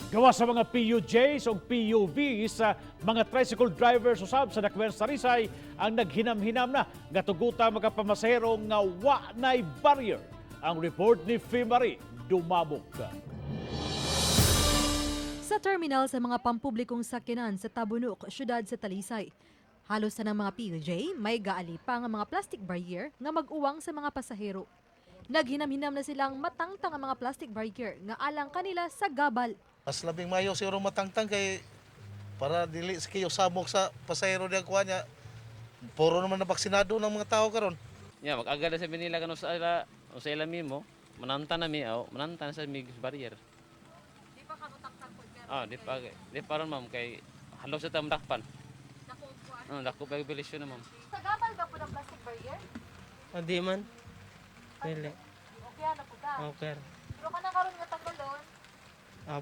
Gawa sa mga PUJs o PUV sa mga tricycle drivers usab sa Dakwen Sarisay ang naghinam-hinam na nga tuguta mga pamasahero nga wa nay barrier. Ang report ni Fimari Dumabok. Sa terminal sa mga pampublikong sakyanan sa Tabunok, syudad sa Talisay, halos na ng mga PUJ may gaali pa nga mga plastic barrier nga mag-uwang sa mga pasahero. Naghinam-hinam na silang matangtang ang mga plastic barrier nga alang kanila sa gabal. Mas labing mayo siguro matangtang kay para dili kayo samok sa pasahero diyan kuha niya. Puro naman na baksinado ng mga tao karon. Ya, mag-aga na sa Manila kano sa ila mimo, mananta na mi mananta na sa mig barrier. Di pa ka matangtang po Di pa ron ma'am kay halaw sa tamdakpan. Dako pa bilisyon na ma'am. Sa gabal ba po ng plastic barrier? Hindi man. Pili. Okay na po ka. Okay. Pero ka na karon nga tagulon.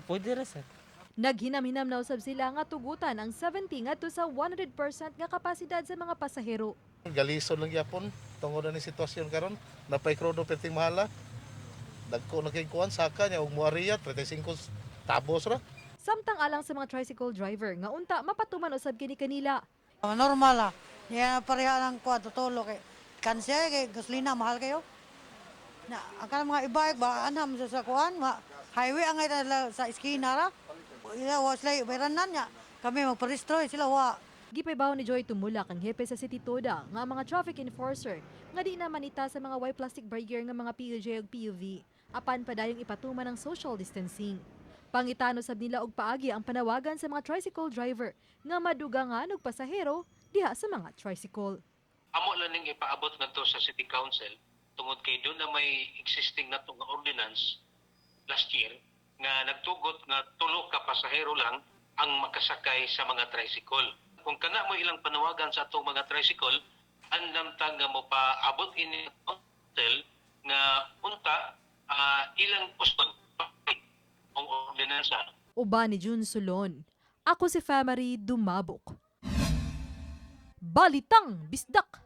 Pwede rin sir. Naghinam-hinam na usab sila nga tugutan ang 70 ngadto sa 100% nga kapasidad sa mga pasahero. Galison lang yapon tungod na ni sitwasyon karon napay krono perting mahala. Dagko na kay kuan saka niya og muariya 35 tabos ra. Samtang alang sa mga tricycle driver nga unta mapatuman usab kini kanila. Normal Yan pareha lang ko tutulo kay kanse kay gasolina mahal kayo. Na ang kanang mga e-bike ba anam sa kuan highway ang ita sa iskina ra. Ila was lay beranan niya. Kami magparehistro sila wa. Gipaybaw ni Joy Tumulak ang hepe sa City Toda nga mga traffic enforcer nga di na manita sa mga white plastic barrier nga mga PUJ ug PUV apan padayong ipatuman ng social distancing. Pangitano sab nila og paagi ang panawagan sa mga tricycle driver nga madugangan og pasahero diha sa mga tricycle. Amo lang ning ipaabot ngadto sa City Council tungod kay doon na may existing na nga ordinance last year nga nagtugot nga tulo ka pasahero lang ang makasakay sa mga tricycle. Kung kana mo ilang panawagan sa atong mga tricycle, andam ta nga mo paabot ini council nga unta ilang usbon ang ordinansa. Uban ni Jun Sulon. Ako si Fimari Dumabok. Balitang Bisdak.